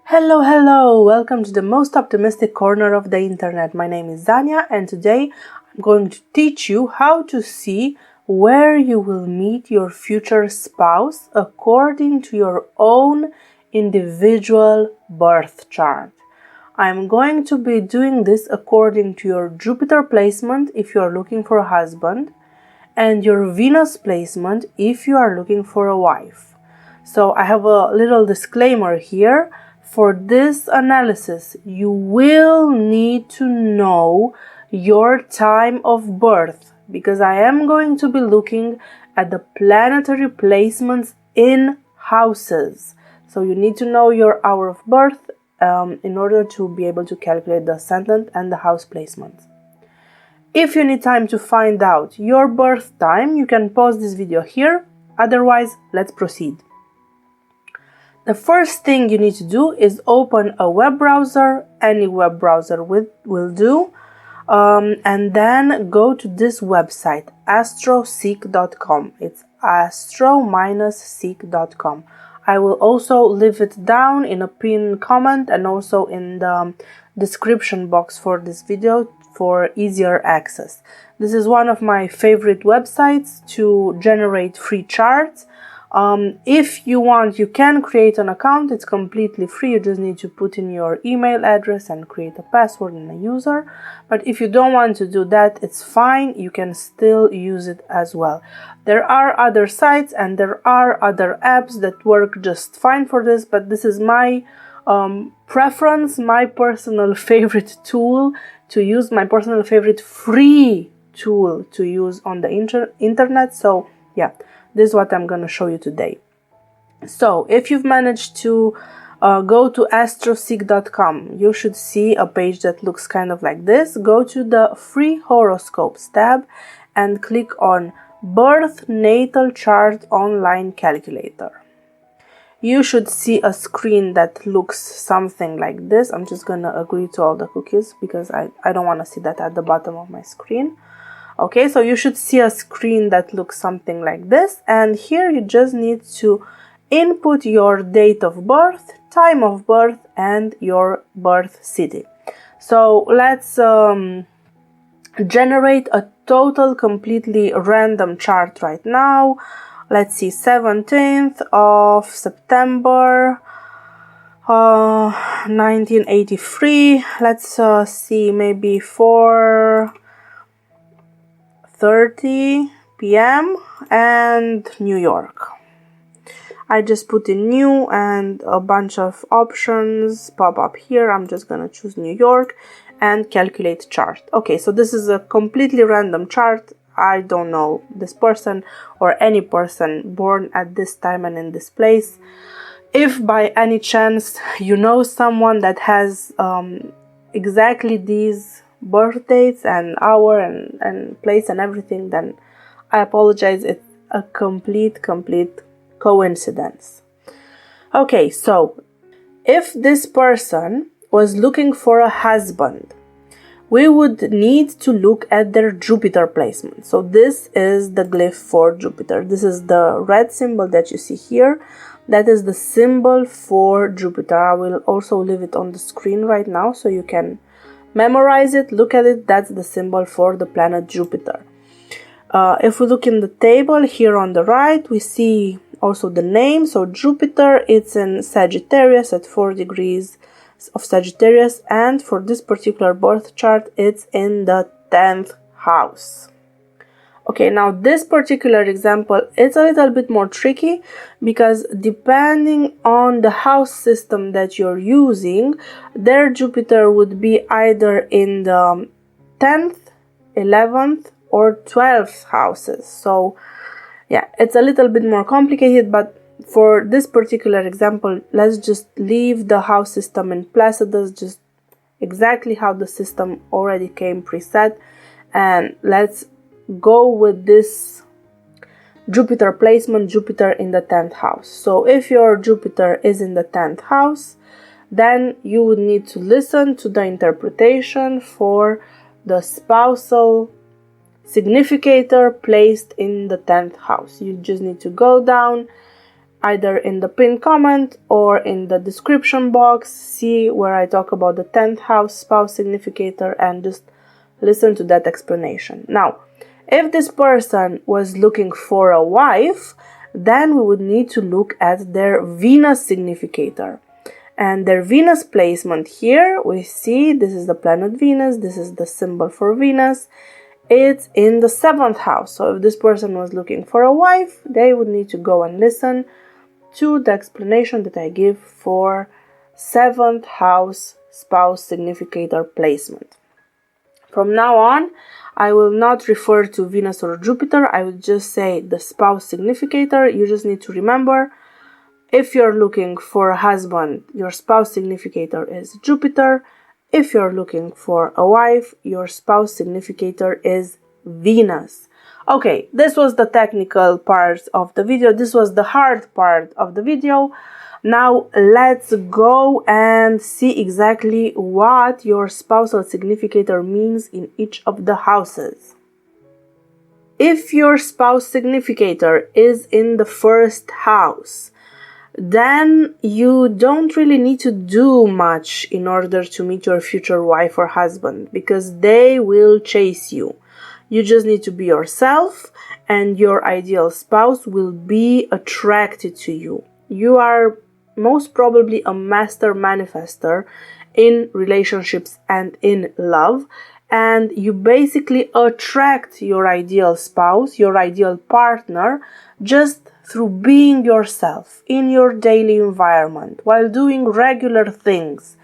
Hello, welcome to the most optimistic corner of the internet. My name is Zania and today I'm going to teach you how to see where you will meet your future spouse according to your own individual birth chart. I'm going to be doing this according to your Jupiter placement if you are looking for a husband and your Venus placement if you are looking for a wife. So I have a little disclaimer here. For this analysis, you will need to know your time of birth because I am going to be looking at the planetary placements in houses. So you need to know your hour of birth in order to be able to calculate the ascendant and the house placements. If you need time to find out your birth time, you can pause this video here. Otherwise, let's proceed. The first thing you need to do is open a web browser. Any web browser will do. And then go to this website, astroseek.com. It's astro-seek.com. I will also leave it down in a pinned comment and also in the description box for this video for easier access. This is one of my favorite websites to generate free charts. If you want, you can create an account. It's completely free. You just need to put in your email address and create a password and a user. But if you don't want to do that, it's fine. You can still use it as well. There are other sites and there are other apps that work just fine for this, but this is my preference, my personal favorite tool to use, my personal favorite free tool to use on the internet. So yeah. This is what I'm going to show you today. So, if you've managed to go to astroseek.com, you should see a page that looks kind of like this. Go to the free horoscopes tab and click on Birth Natal Chart Online Calculator. You should see a screen that looks something like this. I'm just going to agree to all the cookies because I don't want to see that at the bottom of my screen. Okay, so you should see a screen that looks something like this, and here you just need to input your date of birth, time of birth, and your birth city. So let's generate a total completely random chart right now. Let's see, 17th of September 1983. Let's see, maybe 4:30 p.m. and New York. I just put in new and a bunch of options pop up here. I'm just gonna choose New York and calculate chart. Okay, so this is a completely random chart. I don't know this person or any person born at this time and in this place. If by any chance you know someone that has exactly these birth dates and hour and place and everything, then I apologize. It's a complete coincidence. Okay, so if this person was looking for a husband, we would need to look at their Jupiter placement. So this is the glyph for Jupiter. This is the red symbol that you see here. That is the symbol for Jupiter. I will also leave it on the screen right now so you can memorize it, look at it. That's the symbol for the planet Jupiter. If we look in the table here on the right, we see also the name. So Jupiter, it's in Sagittarius at 4 degrees of Sagittarius, and for this particular birth chart, it's in the 10th house. Okay, now this particular example, it's a little bit more tricky because depending on the house system that you're using, their Jupiter would be either in the 10th, 11th, or 12th houses. So yeah, it's a little bit more complicated, but for this particular example, let's just leave the house system in Placidus, just exactly how the system already came preset, and let's go with this Jupiter placement, Jupiter in the 10th house. So if your Jupiter is in the 10th house, then you would need to listen to the interpretation for the spousal significator placed in the 10th house. You just need to go down either in the pinned comment or in the description box. See where I talk about the 10th house spouse significator and just listen to that explanation. Now, if this person was looking for a wife, then we would need to look at their Venus significator. And their Venus placement here, we see this is the planet Venus, this is the symbol for Venus. It's in the 7th house. So if this person was looking for a wife, they would need to go and listen to the explanation that I give for 7th house spouse significator placement. From now on, I will not refer to Venus or Jupiter. I will just say the spouse significator. You just need to remember, if you're looking for a husband, your spouse significator is Jupiter. If you're looking for a wife, your spouse significator is Venus. Okay, this was the technical part of the video. This was the hard part of the video. Now let's go and see exactly what your spousal significator means in each of the houses. If your spouse significator is in the 1st house, then you don't really need to do much in order to meet your future wife or husband, because they will chase you. You just need to be yourself and your ideal spouse will be attracted to you. You are most probably a master manifester in relationships and in love, and you basically attract your ideal spouse, your ideal partner, just through being yourself in your daily environment while doing regular things.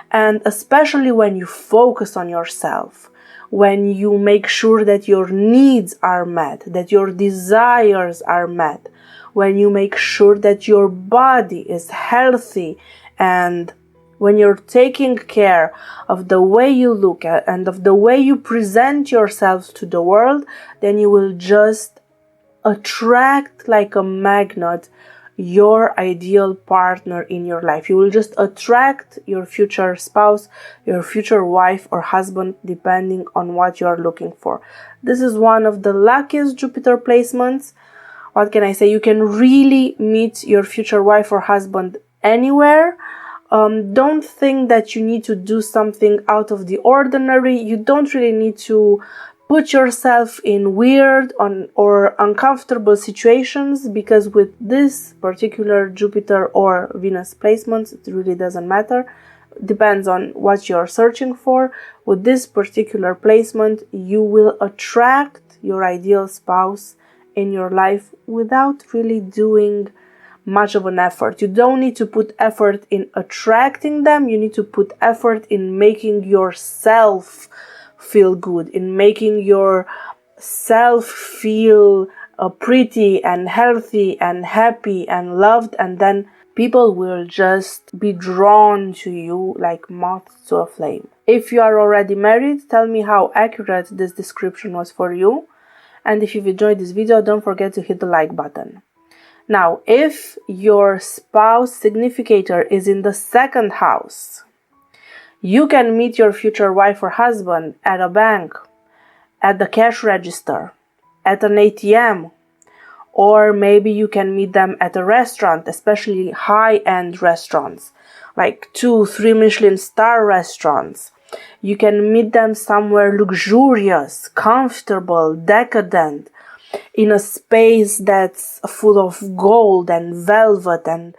And especially when you focus on yourself, when you make sure that your needs are met, that your desires are met, when you make sure that your body is healthy, and when you're taking care of the way you look at and of the way you present yourself to the world, then you will just attract like a magnet your ideal partner in your life. You will just attract your future spouse, your future wife or husband, depending on what you're looking for. This is one of the luckiest Jupiter placements. What can I say? You can really meet your future wife or husband anywhere. Don't think that you need to do something out of the ordinary. You don't really need to put yourself in weird or uncomfortable situations, because with this particular Jupiter or Venus placements, it really doesn't matter. Depends on what you're searching for. With this particular placement, you will attract your ideal spouse in your life without really doing much of an effort. You don't need to put effort in attracting them. You need to put effort in making yourself feel good, in making yourself feel pretty and healthy and happy and loved, and then people will just be drawn to you like moths to a flame. If you are already married, tell me how accurate this description was for you. And if you've enjoyed this video, don't forget to hit the like button. Now, if your spouse significator is in the 2nd house, you can meet your future wife or husband at a bank, at the cash register, at an ATM, or maybe you can meet them at a restaurant, especially high-end restaurants, like 2-3 Michelin star restaurants. You can meet them somewhere luxurious, comfortable, decadent, in a space that's full of gold and velvet and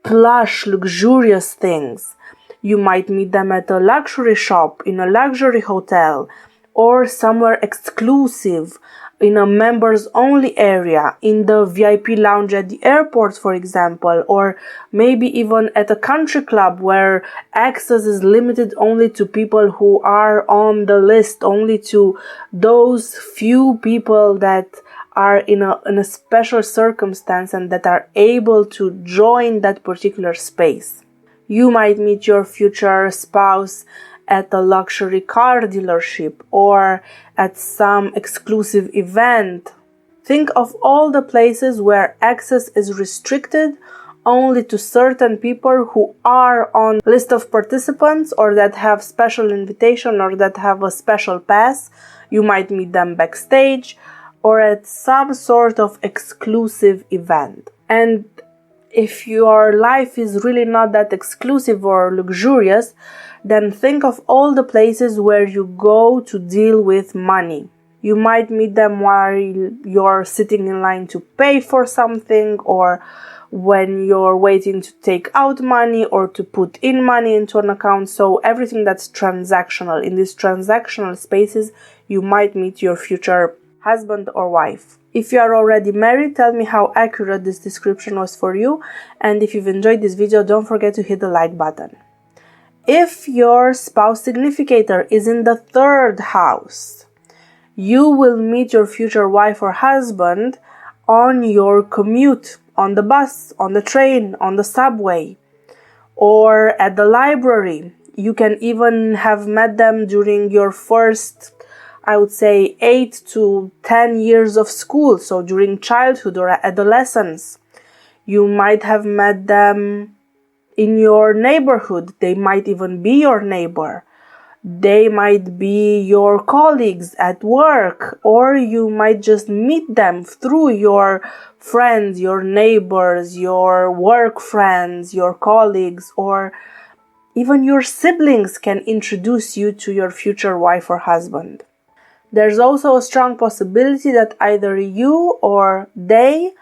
plush, luxurious things. You might meet them at a luxury shop, in a luxury hotel, or somewhere exclusive, in a members-only area, in the VIP lounge at the airport, for example, or maybe even at a country club where access is limited only to people who are on the list, only to those few people that are in a special circumstance and that are able to join that particular space. You might meet your future spouse at a luxury car dealership or at some exclusive event. Think of all the places where access is restricted only to certain people who are on list of participants or that have special invitation or that have a special pass. You might meet them backstage or at some sort of exclusive event. And If your life is really not that exclusive or luxurious, then think of all the places where you go to deal with money. You might meet them while you're sitting in line to pay for something, or when you're waiting to take out money or to put in money into an account. So everything that's transactional. In these transactional spaces, you might meet your future husband or wife. If you are already married, tell me how accurate this description was for you. And if you've enjoyed this video, don't forget to hit the like button. If your spouse significator is in the 3rd house, you will meet your future wife or husband on your commute, on the bus, on the train, on the subway, or at the library. You can even have met them during your first, I would say, 8 to 10 years of school, so during childhood or adolescence. You might have met them in your neighborhood. They might even be your neighbor. They might be your colleagues at work, or you might just meet them through your friends, your neighbors, your work friends, your colleagues, or even your siblings can introduce you to your future wife or husband. There's also a strong possibility that either you or they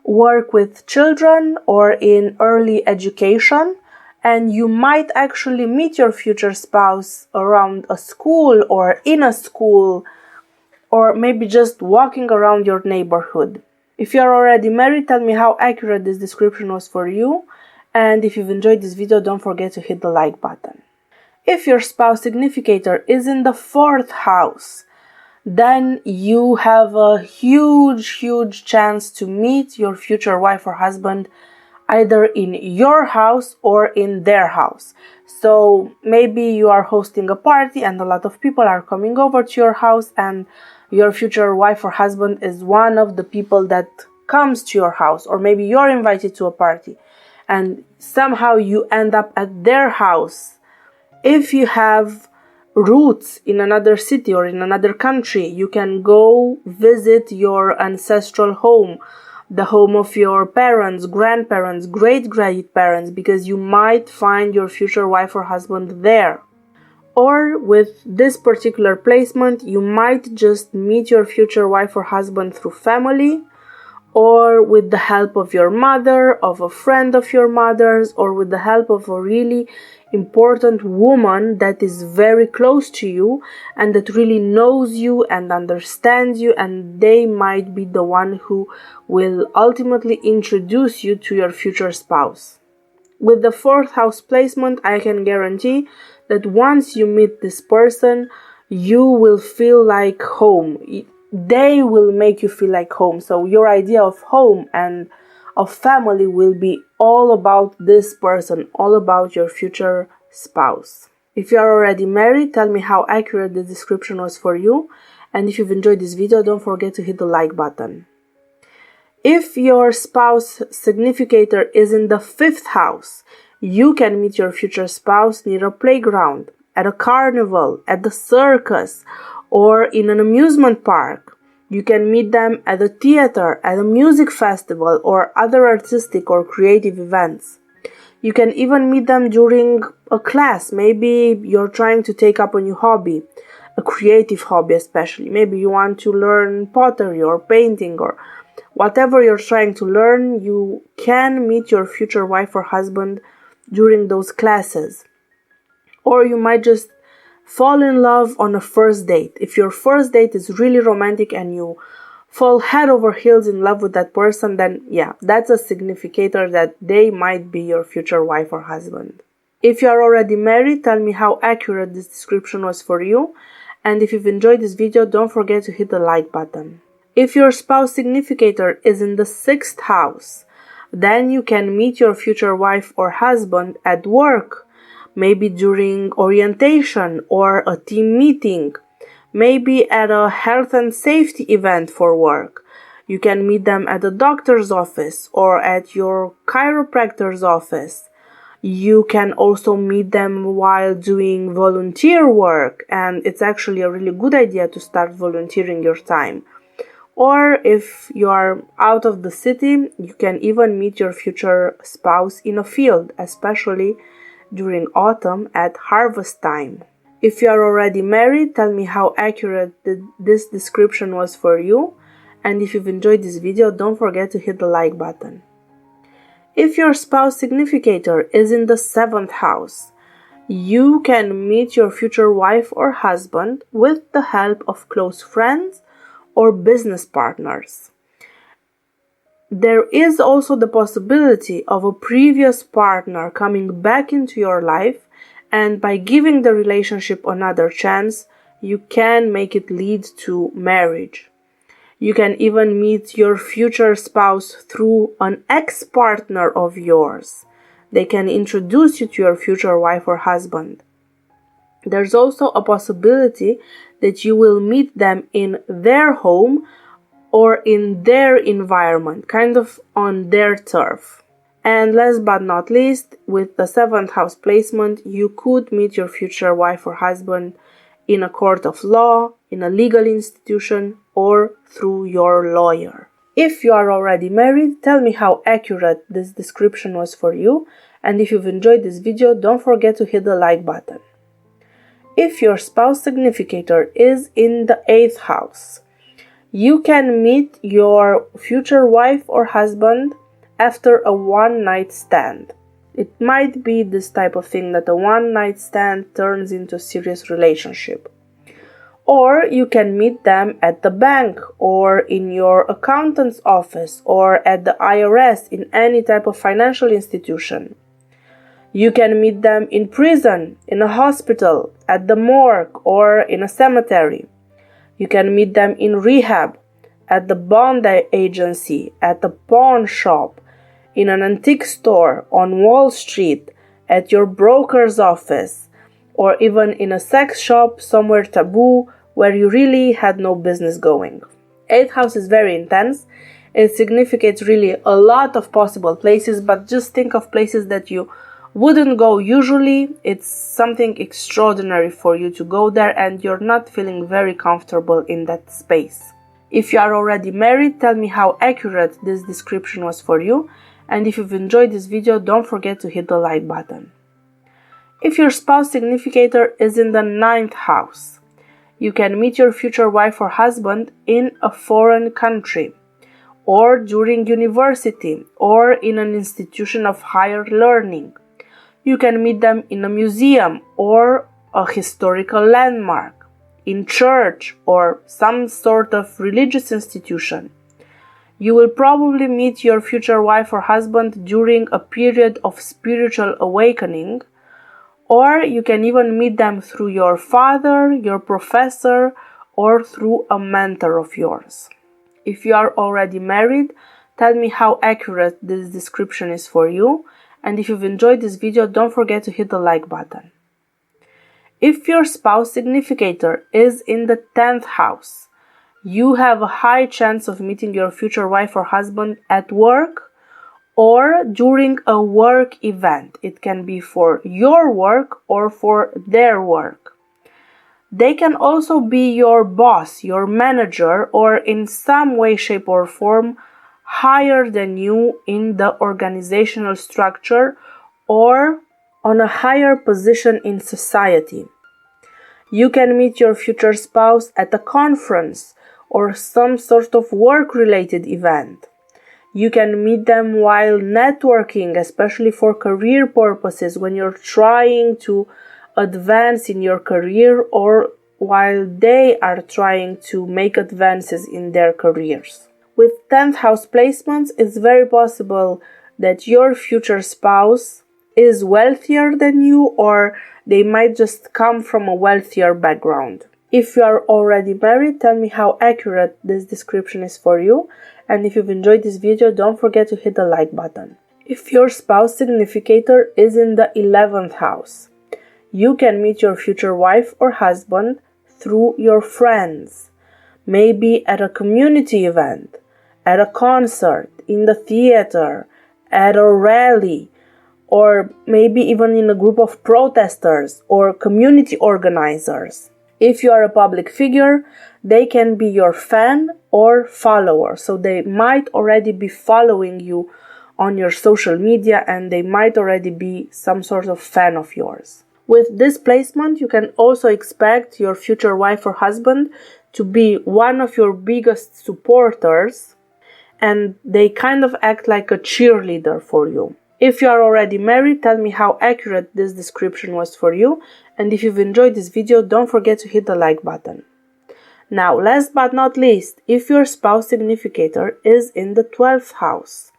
work with children or in early education, and you might actually meet your future spouse around a school or in a school, or maybe just walking around your neighborhood. If you are already married, tell me how accurate this description was for you. And if you've enjoyed this video, don't forget to hit the like button. If your spouse significator is in the 4th house, then you have a huge chance to meet your future wife or husband either in your house or in their house. So maybe you are hosting a party and a lot of people are coming over to your house, and your future wife or husband is one of the people that comes to your house, or maybe you're invited to a party and somehow you end up at their house. If you have roots in another city or in another country, you can go visit your ancestral home, the home of your parents, grandparents, great-grandparents, because you might find your future wife or husband there. Or with this particular placement, you might just meet your future wife or husband through family, or with the help of your mother, of a friend of your mother's, or with the help of a really important woman that is very close to you and that really knows you and understands you, and they might be the one who will ultimately introduce you to your future spouse. With the 4th house placement, I can guarantee that once you meet this person, you will feel like home. They will make you feel like home. So your idea of home and of family will be all about this person, all about your future spouse. If you are already married, tell me how accurate the description was for you. And if you've enjoyed this video, don't forget to hit the like button. If your spouse significator is in the 5th house, you can meet your future spouse near a playground, at a carnival, at the circus, or in an amusement park. You can meet them at a theater, at a music festival, or other artistic or creative events. You can even meet them during a class. Maybe you're trying to take up a new hobby, a creative hobby especially. Maybe you want to learn pottery or painting or whatever you're trying to learn. You can meet your future wife or husband during those classes. Or you might just fall in love on a first date. If your first date is really romantic and you fall head over heels in love with that person, then yeah, that's a significator that they might be your future wife or husband. If you are already married, tell me how accurate this description was for you. And if you've enjoyed this video, don't forget to hit the like button. If your spouse significator is in the 6th house, then you can meet your future wife or husband at work, maybe during orientation or a team meeting, maybe at a health and safety event for work. You can meet them at a doctor's office or at your chiropractor's office. You can also meet them while doing volunteer work, and it's actually a really good idea to start volunteering your time. Or if you are out of the city, you can even meet your future spouse in a field, especially during autumn at harvest time. If you are already married, tell me how accurate this description was for you. And if you've enjoyed this video, don't forget to hit the like button. If your spouse significator is in the 7th house, you can meet your future wife or husband with the help of close friends or business partners. There is also the possibility of a previous partner coming back into your life, and by giving the relationship another chance, you can make it lead to marriage. You can even meet your future spouse through an ex-partner of yours. They can introduce you to your future wife or husband. There's also a possibility that you will meet them in their home or in their environment, kind of on their turf. And last but not least, with the 7th house placement, you could meet your future wife or husband in a court of law, in a legal institution, or through your lawyer. If you are already married, tell me how accurate this description was for you, and if you've enjoyed this video, don't forget to hit the like button. If your spouse significator is in the 8th house, you can meet your future wife or husband after a one-night stand. It might be this type of thing that a one-night stand turns into a serious relationship. Or you can meet them at the bank or in your accountant's office or at the IRS, in any type of financial institution. You can meet them in prison, in a hospital, at the morgue, or in a cemetery. You can meet them in rehab, at the bond agency, at the pawn shop, in an antique store, on Wall Street, at your broker's office, or even in a sex shop somewhere taboo where you really had no business going. 8th house is very intense. It significates really a lot of possible places, but just think of places that you wouldn't go usually. It's something extraordinary for you to go there, and you're not feeling very comfortable in that space. If you are already married, tell me how accurate this description was for you, and if you've enjoyed this video, don't forget to hit the like button. If your spouse significator is in the 9th house, you can meet your future wife or husband in a foreign country, or during university, or in an institution of higher learning. You can meet them in a museum or a historical landmark, in church or some sort of religious institution. You will probably meet your future wife or husband during a period of spiritual awakening, or you can even meet them through your father, your professor, or through a mentor of yours. If you are already married, tell me how accurate this description is for you, and if you've enjoyed this video, don't forget to hit the like button. If your spouse significator is in the 10th house, you have a high chance of meeting your future wife or husband at work or during a work event. It can be for your work or for their work. They can also be your boss, your manager, or in some way, shape, or form higher than you in the organizational structure or on a higher position in society. You can meet your future spouse at a conference or some sort of work-related event. You can meet them while networking, especially for career purposes, when you're trying to advance in your career or while they are trying to make advances in their careers. With 10th house placements, it's very possible that your future spouse is wealthier than you, or they might just come from a wealthier background. If you are already married, tell me how accurate this description is for you, and if you've enjoyed this video, don't forget to hit the like button. If your spouse significator is in the 11th house, you can meet your future wife or husband through your friends, maybe at a community event, at a concert, in the theater, at a rally, or maybe even in a group of protesters or community organizers. If you are a public figure, they can be your fan or follower. So they might already be following you on your social media and they might already be some sort of fan of yours. With this placement, you can also expect your future wife or husband to be one of your biggest supporters, and they kind of act like a cheerleader for you. If you are already married, tell me how accurate this description was for you, and if you've enjoyed this video, don't forget to hit the like button. Now, last but not least, if your spouse significator is in the 12th house,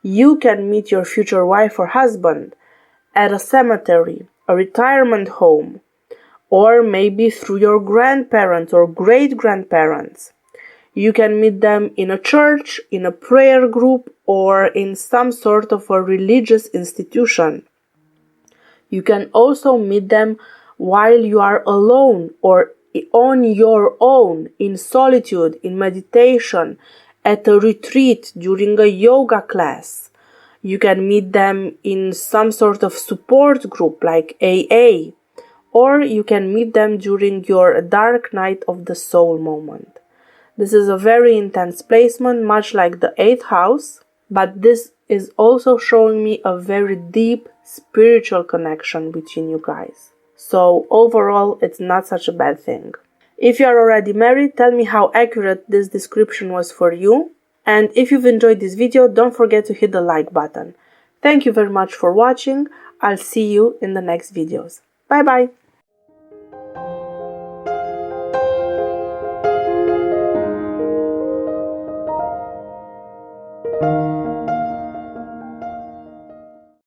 you can meet your future wife or husband at a cemetery, a retirement home, or maybe through your grandparents or great-grandparents. You can meet them in a church, in a prayer group, or in some sort of a religious institution. You can also meet them while you are alone or on your own, in solitude, in meditation, at a retreat, during a yoga class. You can meet them in some sort of support group like AA, or you can meet them during your dark night of the soul moment. This is a very intense placement, much like the 8th house, but this is also showing me a very deep spiritual connection between you guys. So overall, it's not such a bad thing. If you are already married, tell me how accurate this description was for you. And if you've enjoyed this video, don't forget to hit the like button. Thank you very much for watching. I'll see you in the next videos. Bye bye!